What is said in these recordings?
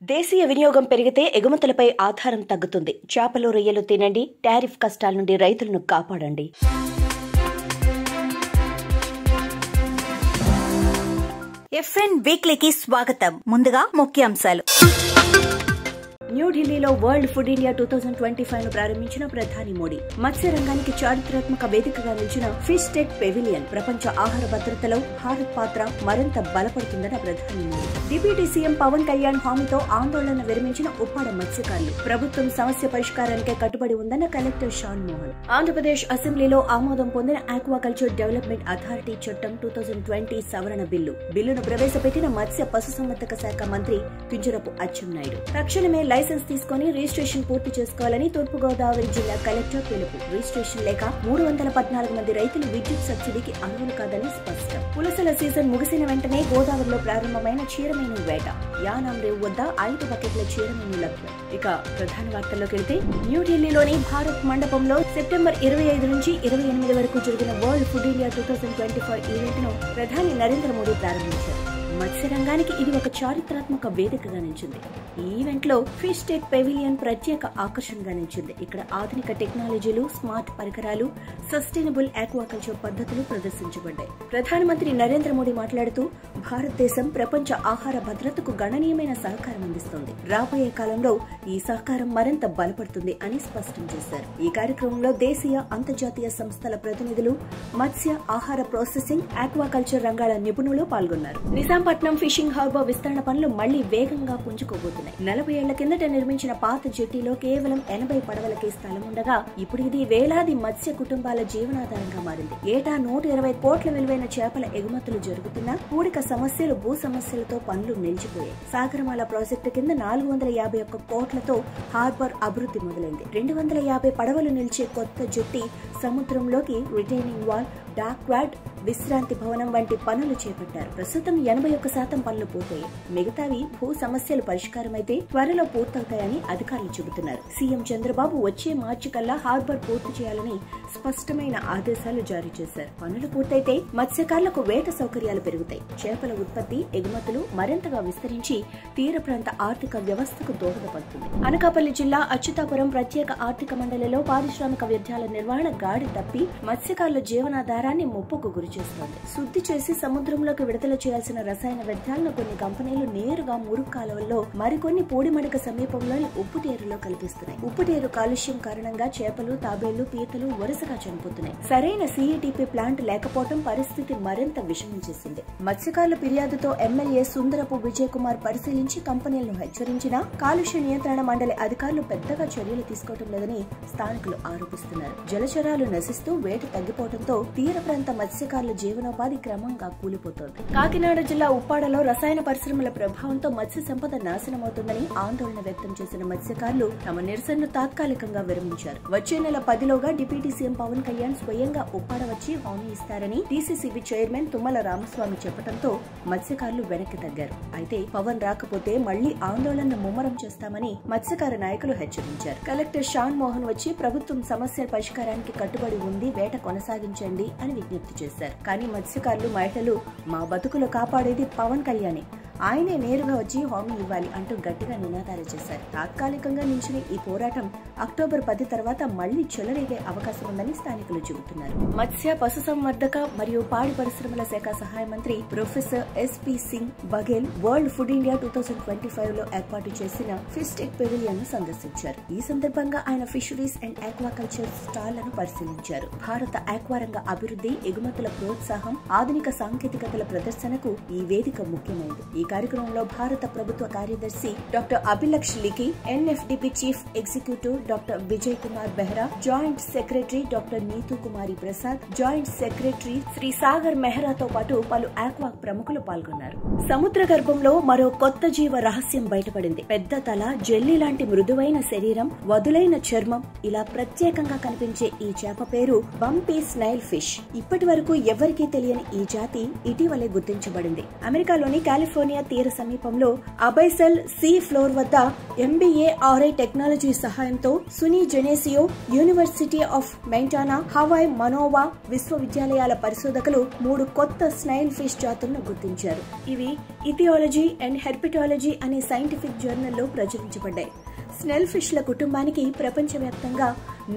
దేశీయ వినియోగం పెరిగితే ఎగుమతులపై ఆధారం తగ్గుతుంది. చేపలు రొయ్యలు తినండి, టారిఫ్ కష్టాల నుండి రైతులను కాపాడండి. FN వీక్లీకి స్వాగతం. ముందుగా ముఖ్యాంశాలు. న్యూఢిల్లీలో వరల్డ్ ఫుడ్ ఇండియా 2025 ను ప్రారంభించిన ప్రధాని మోడీ. మత్స్య రంగానికి చారిత్రాత్మక వేదికగా నిలిచిన ఫిష్ టెక్ పెవిలియన్. ప్రపంచ ఆహార భద్రతలో భారత్ పాత్ర మరింత బలపడుతుందన్న ప్రధాని మోడీ. డిప్యూటీ సీఎం పవన్ కళ్యాణ్ హామీతో ఆందోళన విరమించిన ఉప్పాడ మత్స్యకారులు. ప్రభుత్వం సమస్య పరిష్కారానికే కట్టుబడి ఉందన్న కలెక్టర్ షాన్ మోహన్. ఆంధ్రప్రదేశ్ అసెంబ్లీలో ఆమోదం పొందిన ఆక్వాకల్చర్ డెవలప్మెంట్ అథారిటీ చట్టం 2020 సవరణ బిల్లును ప్రవేశపెట్టిన మత్స్య పశుసంవర్ధక శాఖ మంత్రి కింజరపు అచ్చెన్నాయుడు. తక్షణమే లైసెన్స్ తీసుకుని రిజిస్ట్రేషన్ పూర్తి చేసుకోవాలని తూర్పుగోదావరి జిల్లా కలెక్టర్ పిలుపు. రిజిస్ట్రేషన్ లేక 314 మంది రైతులు విద్యుత్ సబ్సిడీకి అర్హులు కాదని స్పష్టం. పులసల సీజన్ ముగిసిన వెంటనే గోదావరిలో ప్రారంభమైన చీరమీను వేట. యానాం రేవు వద్ద 5 బకెట్ల చీరమీను లభ్యం. ఇక ప్రధాన వార్తల్లోకి వెళ్తే, న్యూఢిల్లీలోని భారత్ మండపంలో సెప్టెంబర్ 25 నుంచి 28 వరకు జరిగిన వరల్డ్ ఫుడ్ ఇండియా 2025 ఈవెంట్ ను ప్రధాని నరేంద్ర మోడీ ప్రారంభించారు. మత్స్య రంగానికి ఇది ఒక చారిత్రాత్మక వేదికగా నిలిచింది. ఈ ఈవెంట్ లో ఫిష్ టెక్ పెవిలియన్ ప్రత్యేక ఆకర్షణగా నిలిచింది. ఇక్కడ ఆధునిక టెక్నాలజీలు, స్మార్ట్ పరికరాలు, సస్టైనబుల్ ఆక్వాకల్చర్ పద్ధతులు ప్రదర్శించబడ్డాయి. ప్రధానమంత్రి నరేంద్ర మోడీ మాట్లాడుతూ, భారతదేశం ప్రపంచ ఆహార భద్రతకు గణనీయమైన సహకారం అందిస్తోంది. రాబోయే కాలంలో ఈ సహకారం మరింత బలపడుతుంది అని స్పష్టం చేశారు. ఈ కార్యక్రమంలో దేశీయ, అంతర్జాతీయ సంస్థల ప్రతినిధులు, మత్స్య, ఆహార ప్రాసెసింగ్, ఆక్వాకల్చర్ రంగాల నిపుణులు పాల్గొన్నారు. నిజాంపట్నం ఫిషింగ్ హార్బర్ విస్తరణ పనులు మళ్లీ వేగంగా పుంజుకోబోతున్నాయి. 40 ఏళ్ల కిందట నిర్మించిన పాత జెట్టీలో కేవలం 80 పడవలకే స్థలం ఉండగా ఇప్పుడు ఇది వేలాది మత్స్య కుటుంబాల జీవనాధారంగా మారింది. ఏటా 120 కోట్ల విలువైన చేపల ఎగుమతులు జరుగుతున్నా పూడిక సమస్యలు, భూ సమస్యలతో పనులు నిలిచిపోయాయి. సాగరమాల ప్రాజెక్టు కింద 451 కోట్లతో హార్బర్ అభివృద్ధి మొదలైంది. 250 పడవలు నిలిచే కొత్త జెట్టీ, సముద్రంలోకి రిటైనింగ్ వాల్, డాక్ యార్డ్, విశ్రాంతి భవనం వంటి పనులు చేపట్టారు. ప్రస్తుతం 81% పనులు పూర్తయ్యాయి. మిగతావి భూ సమస్యలు పరిష్కారమైతే త్వరలో పూర్తవుతాయని అధికారులు చెబుతున్నారు. సీఎం చంద్రబాబు వచ్చే మార్చి కల్లా హార్బర్ పూర్తి చేయాలని స్పష్టమైన ఆదేశాలు జారీ చేశారు. పనులు పూర్తయితే మత్స్యకారులకు వేట సౌకర్యాలు పెరుగుతాయి. చేపల ఉత్పత్తి, ఎగుమతులు మరింతగా విస్తరించి తీర ప్రాంత ఆర్థిక వ్యవస్థకు దోహదపడుతుంది. అనకాపల్లి జిల్లా అచ్యుతాపురం ప్రత్యేక ఆర్థిక మండలిలో పారిశ్రామిక వ్యర్థాల నిర్వహణ గాడి తప్పి మత్స్యకారుల జీవనాధారాన్ని ముప్పుకు గురి చేస్తోంది. శుద్ధి చేసి సముద్రంలోకి విడుదల చేయాల్సిన రసాయన వ్యర్థాలను కొన్ని కంపెనీలు నేరుగా మురుగు కాలువల్లో, మరికొన్ని పూడిమడక సమీపంలోని ఉప్పుటేరులో కల్పిస్తున్నాయి. ఉప్పుటేరు కాలుష్యం కారణంగా చేపలు, తాబేళ్లు, పీతలు వరుసగా చనిపోతున్నాయి. సరైన CETP ప్లాంట్ లేకపోవడం పరిస్థితి మరింత విషమం చేసింది. మత్స్యకారుల ఫిర్యాదుతో ఎమ్మెల్యే సుందరపు విజయ్ కుమార్ పరిశీలించి కంపెనీలను హెచ్చరించినా కాలుష్య నియంత్రణ మండలి అధికారులు పెద్దగా చర్యలు తీసుకోవడం లేదని స్థానికులు ఆరోపిస్తున్నారు. జలచరాలు నశిస్తూ వేట తగ్గిపోవడంతో తీర ప్రాంత మత్స్యకారుల జీవనోపాధి క్రమంగా కూలిపోతోంది. కాకినాడ జిల్లా ఉప్పాడలో రసాయన పరిశ్రమల ప్రభావంతో మత్స్య సంపద నాశనమవుతుందని ఆందోళన వ్యక్తం చేసిన మత్స్యకారులు తమ నిరసనను తాత్కాలికంగా విరమించారు. వచ్చే నెల 10లోగా డిప్యూటీ సీఎం పవన్ కళ్యాణ్ స్వయంగా ఉప్పాడ వచ్చి హామీ ఇస్తారని DCCB చైర్మన్ తుమ్మల రామస్వామి చెప్పడంతో మత్స్యకారులు వెనక్కి తగ్గారు. అయితే పవన్ రాకపోతే మళ్లీ ఆందోళన ముమ్మరం చేస్తామని మత్స్యకార నాయకులు హెచ్చరించారు. కలెక్టర్ షాన్ మోహన్ వచ్చి ప్రభుత్వం సమస్యల పరిష్కారానికి కట్టుబడి ఉంది, వేట కొనసాగించండి అని విజ్ఞప్తి చేశారు. కానీ మత్స్యకారులు, మహిళలు, మా బతుకులు కాపాడేది పవన్ కళ్యాణే, ఆయనే నేరుగా వచ్చి హామీ ఇవ్వాలి అంటూ గట్టిగా నినాదాలు చేశారు. తాత్కాలికంగా నిలిచిన ఈ పోరాటం అక్టోబర్ 10 తర్వాత మళ్లీ చెలరేగే అవకాశం ఉందని స్థానికులు చెబుతున్నారు. మత్స్య, పశుసంవర్ధక మరియు పాడి పరిశ్రమల శాఖ సహాయ మంత్రి professor SP Singh Baghel world food India 2025 లో ఏర్పాటు చేసిన ఫిష్ టెక్ పెవిలియన్ ను సందర్శించారు. ఈ సందర్భంగా ఆయన ఫిషరీస్ అండ్ ఆక్వాకల్చర్ స్టాళ్లను పరిశీలించారు. భారత ఆక్వారంగ అభివృద్ధి, ఎగుమతుల ప్రోత్సాహం, ఆధునిక సాంకేతికతల ప్రదర్శనకు ఈ వేదిక ముఖ్యమైనది. ఈ కార్యక్రమంలో భారత ప్రభుత్వ కార్యదర్శి doctor Abhilaksh Likhi, NFDP chief executive doctor Vijay Kumar Behera, joint secretary doctor Neetu Kumari Prasad, joint secretary Shri Sagar మెహ్రాతో పాటు పలు ఆక్వా ప్రముఖులు పాల్గొన్నారు. సముద్ర గర్భంలో మరో కొత్త జీవ రహస్యం బయటపడింది. పెద్ద తల, జెల్లీ లాంటి మృదువైన శరీరం, వదులైన చర్మం, ఇలా ప్రత్యేకంగా కనిపించే ఈ చేప పేరు బంపీ స్నైల్ ఫిష్. ఇప్పటి వరకు ఎవరికీ తెలియని ఈ జాతి ఇటీవలే గుర్తించబడింది. అమెరికాలోని కాలిఫోర్నియా టాంజానియా తీర సమీపంలో అబైసల్ సీ ఫ్లోర్ వద్ద MBARI టెక్నాలజీ సహాయంతో Suni జెనేసియో, university of మెంటానా, Hawaii Manoa విశ్వవిద్యాలయాల పరిశోధకులు 3 కొత్త స్నైల్ ఫిష్ జాతులను గుర్తించారు. ఇవి ఇథియాలజీ అండ్ హెర్పిటాలజీ అనే సైంటిఫిక్ జర్నల్లో ప్రచురించబడ్డాయి. స్నెల్ ఫిష్ల కుటుంబానికి ప్రపంచవ్యాప్తంగా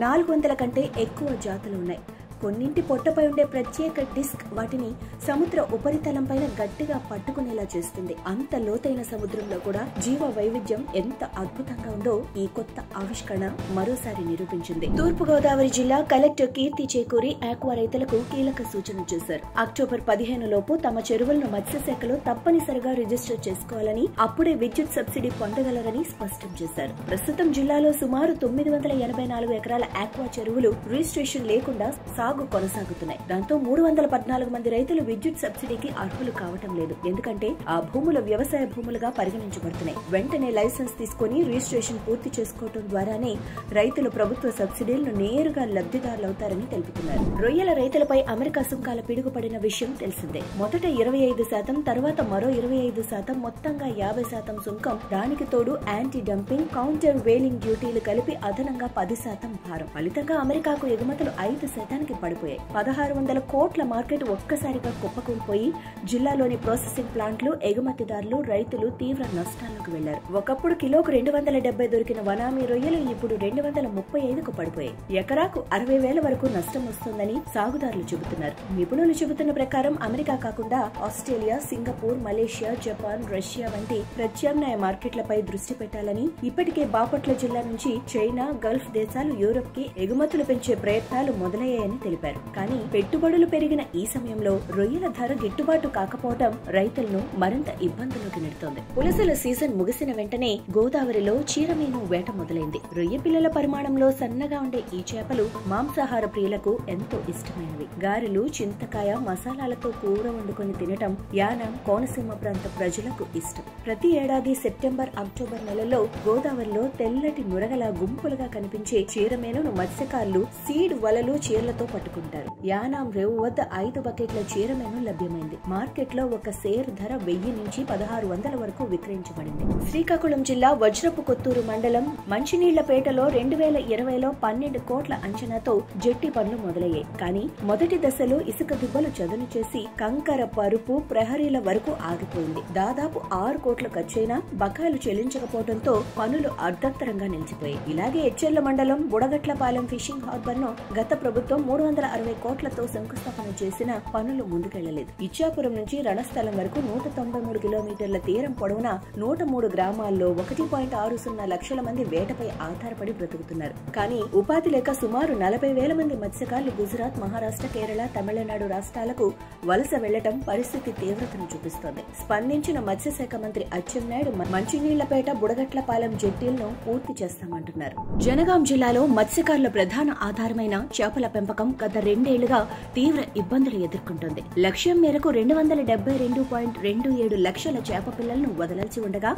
400 కంటే ఎక్కువ జాతులు ఉన్నాయి. కొన్నింటి పొట్టపై ఉండే ప్రత్యేక డిస్క్ వాటిని సముద్ర ఉపరితలం పైన గట్టిగా పట్టుకునేలా చేస్తుంది. అంత లోతైన సముద్రంలో కూడా జీవ వైవిధ్యం ఎంత అద్భుతంగా ఉందో ఈ కొత్త ఆవిష్కరణ మరోసారి నిరూపించింది. తూర్పుగోదావరి జిల్లా కలెక్టర్ కీర్తి చేకూరి ఆక్వా రైతులకు కీలక సూచన చేశారు. అక్టోబర్ 15 లోపు తమ చెరువులను మత్స్యశాఖలో తప్పనిసరిగా రిజిస్టర్ చేసుకోవాలని, అప్పుడే విద్యుత్ సబ్సిడీ పొందగలరని స్పష్టం చేశారు. ప్రస్తుతం జిల్లాలో సుమారు 984 ఎకరాల ఆక్వా చెరువులు రిజిస్ట్రేషన్ లేకుండా సాగు కొనసాగుతున్నాయి. దాంతో 314 మంది రైతులు విద్యుత్ సబ్సిడీకి అర్హులు కావటం లేదు. ఎందుకంటే ఆ భూములు వ్యవసాయ భూములుగా పరిగణించబడుతున్నాయి. వెంటనే లైసెన్స్ తీసుకుని రిజిస్ట్రేషన్ పూర్తి చేసుకోవడం ద్వారానే రైతులు ప్రభుత్వ సబ్సిడీలను నేరుగా లబ్ధిదారులవుతారని తెలుపుతున్నారు. రొయ్యల రైతులపై అమెరికా సుంకాల పిడుగుపడిన విషయం తెలిసిందే. మొదట 25%, తర్వాత మరో 25%, మొత్తంగా 50% సుంకం, దానికి తోడు యాంటీ డంపింగ్, కౌంటర్ వేలింగ్ డ్యూటీలు కలిపి అదనంగా 10% భారం. ఫలితంగా అమెరికాకు ఎగుమతులు 5% పడిపోయాయి. 1600 కోట్ల మార్కెట్ ఒక్కసారిగా కుప్పకూలిపోయి జిల్లాలోని ప్రాసెసింగ్ ప్లాంట్లు, ఎగుమతిదారులు, రైతులు తీవ్ర నష్టాల్లోకి వెళ్లారు. ఒకప్పుడు కిలోకు 270 దొరికిన వనామీ రొయ్యలు ఇప్పుడు 235కు పడిపోయాయి. ఎకరాకు 60,000 వరకు నష్టం వస్తుందని సాగుదారులు చెబుతున్నారు. నిపుణులు చెబుతున్న ప్రకారం అమెరికా కాకుండా Australia, Singapore, Malaysia, Japan, Russia వంటి ప్రత్యామ్నాయ మార్కెట్లపై దృష్టి పెట్టాలని, ఇప్పటికే బాపట్ల జిల్లా నుంచి చైనా, గల్ఫ్ దేశాలు, యూరప్ కి ఎగుమతులు పెంచే ప్రయత్నాలు మొదలయ్యాయని తెలిపారు. కానీ పెట్టుబడులు పెరిగిన ఈ సమయంలో రొయ్యల ధర గిట్టుబాటు కాకపోవడం రైతులను మరింత ఇబ్బందుల్లోకి నెడుతోంది. పులసల సీజన్ ముగిసిన వెంటనే గోదావరిలో చీరమీను వేట మొదలైంది. రొయ్య పిల్లల పరిమాణంలో సన్నగా ఉండే ఈ చేపలు మాంసాహార ప్రియులకు ఎంతో ఇష్టమైనవి. గారెలు, చింతకాయ, మసాలాలతో కూర వండుకొని తినటం యానాం, కోనసీమ ప్రాంత ప్రజలకు ఇష్టం. ప్రతి ఏడాది సెప్టెంబర్, అక్టోబర్ నెలల్లో గోదావరిలో తెల్లటి నురగల గుంపులుగా కనిపించే చీరమీనును మత్స్యకారులు సీడ్ వలలు, చీరలతో పట్టుకుంటారు. యానాం రేవు వద్ద 5 బకెట్ల చీరమీను లభ్యమైంది. మార్కెట్ లో ఒక సేర్ ధర 1000 నుంచి 1600 వరకు విక్రయించబడింది. శ్రీకాకుళం జిల్లా వజ్రపు కొత్తూరు మండలం మంచినీళ్లపేటలో 2020లో 12 కోట్ల అంచనాతో జెట్టి పనులు మొదలయ్యాయి. కానీ మొదటి దశలో ఇసుక దిబ్బలు చదును చేసి కంకర పరుపు, ప్రహరీల వరకు ఆగిపోయింది. దాదాపు 6 కోట్లు ఖర్చైనా బకాయిలు చెల్లించకపోవడంతో పనులు అర్ధంతరంగా నిలిచిపోయాయి. ఇలాగే ఎచ్చెర్ల మండలం బుడగట్లపాలెం ఫిషింగ్ హార్బర్ ను గత ప్రభుత్వం 360 కోట్లతో శంకుస్థాపన చేసిన పనులు ముందుకెళ్లలేదు. ఇచ్చాపురం నుంచి రణస్థలం వరకు 193 కిలోమీటర్ల తీరం పొడవునా 103 గ్రామాల్లో 1.60 లక్షల మంది వేటపై ఆధారపడి బ్రతుకుతున్నారు. కానీ ఉపాధి లేక సుమారు 40,000 మంది మత్స్యకారులు గుజరాత్, మహారాష్ట్ర, కేరళ, తమిళనాడు రాష్ట్రాలకు వలస వెళ్లటం పరిస్థితి తీవ్రతను చూపిస్తోంది. స్పందించిన మత్స్యశాఖ మంత్రి అచ్చెన్నాయుడు మంచినీళ్లపేట, బుడగట్లపాలెం జెట్టీలను పూర్తి చేస్తామంటున్నారు. జనగాం జిల్లాలో మత్స్యకారుల ప్రధాన ఆధారమైన చేపల పెంపకం గత 2 ఏళ్లుగా తీవ్ర ఇబ్బందులు ఎదుర్కొంటోంది. లక్ష్యం మేరకు 272.27 లక్షల చేప పిల్లలను వదలాల్సి ఉండగా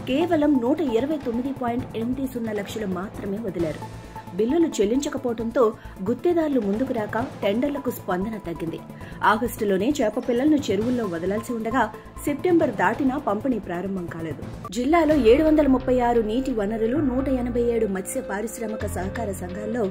కేవలం 129.80 లక్షలు మాత్రమే వదిలారు. బిల్లులు చెల్లించకపోవడంతో గుత్తేదారులు ముందుకు రాక టెండర్లకు స్పందన తగ్గింది. ఆగస్టులోనే చేప పిల్లలను చెరువుల్లో వదలాల్సి ఉండగా సెప్టెంబర్ దాటినా పంపిణీ ప్రారంభం కాలేదు. జిల్లాలో 736 నీటి వనరులు, 187 మత్స్య పారిశ్రామిక సహకార సంఘాల్లో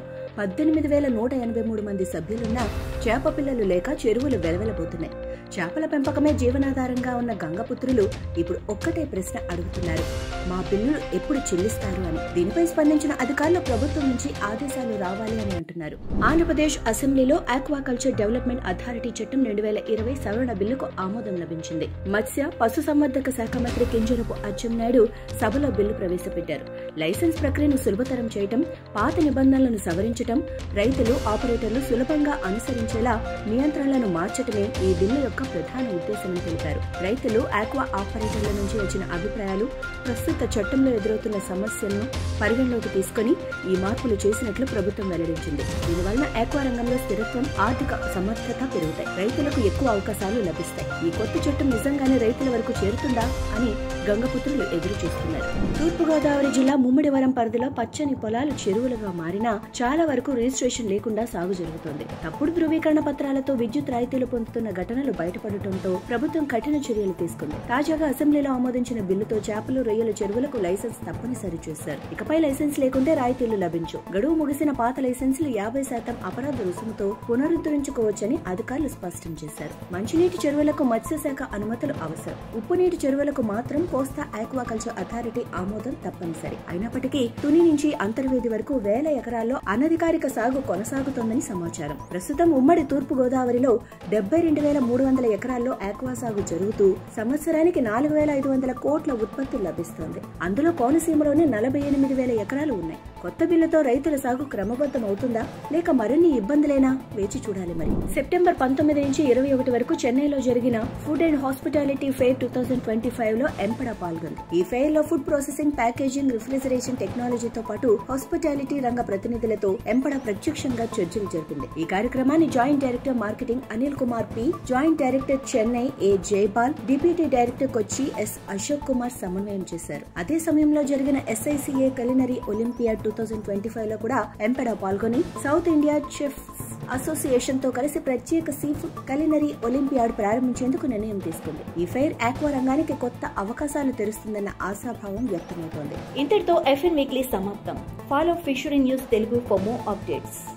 18,183 మంది సభ్యులున్నా చేప పిల్లలు లేక చెరువులు వెలవెలబోతున్నాయి. చేపల పెంపకమే జీవనాధారంగా ఉన్న గంగపుత్రులు ఇప్పుడు ఒక్కటే ప్రశ్న అడుగుతున్నారు, మా బిల్లులు ఎప్పుడు చెల్లిస్తారు అని. దీనిపై స్పందించిన అధికారులు ప్రభుత్వం నుంచి ఆదేశాలు రావాలి అని అంటున్నారు. ఆంధ్రప్రదేశ్ అసెంబ్లీలో ఆక్వాకల్చర్ డెవలప్మెంట్ అథారిటీ చట్టం 2020 సవరణ బిల్లుకు ఆమోదం లభించింది. మత్స్య పశుసంవర్ధక శాఖ మంత్రి కింజరపు అచ్చెన్నాయుడు సభలో బిల్లు ప్రవేశపెట్టారు. లైసెన్స్ ప్రక్రియను సులభతరం చేయటం, పాత నిబంధనలను సవరించటం, రైతులు, ఆపరేటర్లు సులభంగా అనుసరించేలా నియంత్రణలను మార్చటమే ఈ బిల్లు యొక్క ప్రధాన ఉద్దేశమని తెలిపారు. రైతులు, ఆక్వా ఆపరేటర్ల నుంచి వచ్చిన అభిప్రాయాలు, ప్రస్తుత చట్టంలో ఎదురవుతున్న సమస్యలను పరిగణలోకి తీసుకుని ఈ మార్పులు చేసినట్లు ప్రభుత్వం వెల్లడించింది. దీనివల్ల ఆక్వా రంగంలో స్థిరత్వం, ఆర్థిక సమర్థత పెరుగుతాయి. రైతులకు ఎక్కువ అవకాశాలు లభిస్తాయి. ఈ కొత్త చట్టం నిజంగానే రైతుల వరకు చేరుతుందా అని గంగపుత్రులు ఎదురు చూస్తున్నారు. తూర్పుగోదావరి జిల్లా ముమ్మిడివరం పరిధిలో పచ్చని పొలాలు చెరువులుగా మారినా చాలా వరకు రిజిస్ట్రేషన్ లేకుండా సాగు జరుగుతోంది. తప్పుడు ధృవీకరణ పత్రాలతో విద్యుత్ రాయితీలు పొందుతున్న ఘటనలు బయటపడటంతో ప్రభుత్వం కఠిన చర్యలు తీసుకుంది. తాజాగా అసెంబ్లీలో ఆమోదించిన బిల్లుతో చేపలు, రొయ్యల చెరువులకు లైసెన్స్ తప్పనిసరి చేశారు. ఇకపై లైసెన్స్ లేకుంటే రాయితీలు లభించు. గడువు ముగిసిన పాత లైసెన్సులు 50% అపరాధ రుసుముతో పునరుద్ధరించుకోవచ్చని అధికారులు స్పష్టం చేశారు. మంచినీటి చెరువులకు మత్స్యశాఖ అనుమతులు అవసరం. ఉప్పు నీటి చెరువులకు మాత్రం కోస్తా ఆక్వాకల్చర్ అథారిటీ ఆమోదం తప్పనిసరి. అయినప్పటికీ తుని నుంచి అంతర్వేది వరకు వేల ఎకరాల్లో అనధికారిక సాగు కొనసాగుతోందని సమాచారం. ప్రస్తుతం ఉమ్మడి తూర్పు గోదావరిలో 72,300 ఎకరాల్లో ఆక్వా సాగు జరుగుతూ సంవత్సరానికి 4,500 కోట్ల ఉత్పత్తి లభిస్తోంది. అందులో కోనసీమలోనే 48,000 ఎకరాలు ఉన్నాయి. కొత్త బిల్లుతో రైతుల సాగు క్రమబద్ధం అవుతుందా లేక మరిన్ని ఇబ్బందులేనా వేచి చూడాలి. మరి సెప్టెంబర్ 19 నుంచి 21 వరకు చెన్నైలో జరిగిన ఫుడ్ అండ్ హాస్పిటాలిటీ ఫెయిర్ 2025 లో ఎంపడా పాల్గొంది. ఈ ఫెయిర్ లో ఫుడ్ ప్రాసెసింగ్, ప్యాకేజింగ్, రిఫ్రిజరేషన్ టెక్నాలజీతో పాటు హాస్పిటాలిటీ రంగ ప్రతినిధులతో ఎంపడా ప్రత్యక్షంగా చర్చలు జరిపింది. ఈ కార్యక్రమాన్ని joint director marketing Anil Kumar P, joint director Chennai A Jaipal, deputy director Kochi S Ashok Kumar సమన్వయం చేశారు. అదే సమయంలో జరిగిన SICA కలినరీ ఒలింపియాడ్ 2025 లో కూడా ఎంపడా పాల్గొని సౌత్ ఇండియా చెఫ్స్ అసోసియేషన్ తో కలిసి ప్రత్యేక సీ ఫుడ్ కలినరీ ఒలింపియాడ్ ప్రారంభించేందుకు నిర్ణయం తీసుకుంది. ఈ ఫెయిర్ ఆక్వా రంగానికి కొత్త అవకాశాలు తెరుస్తుందన్న ఆశాభావం వ్యక్తమవుతోంది. ఇంతటితో FN వీక్లీ సమాప్తం. Follow fishery news Telugu for more updates.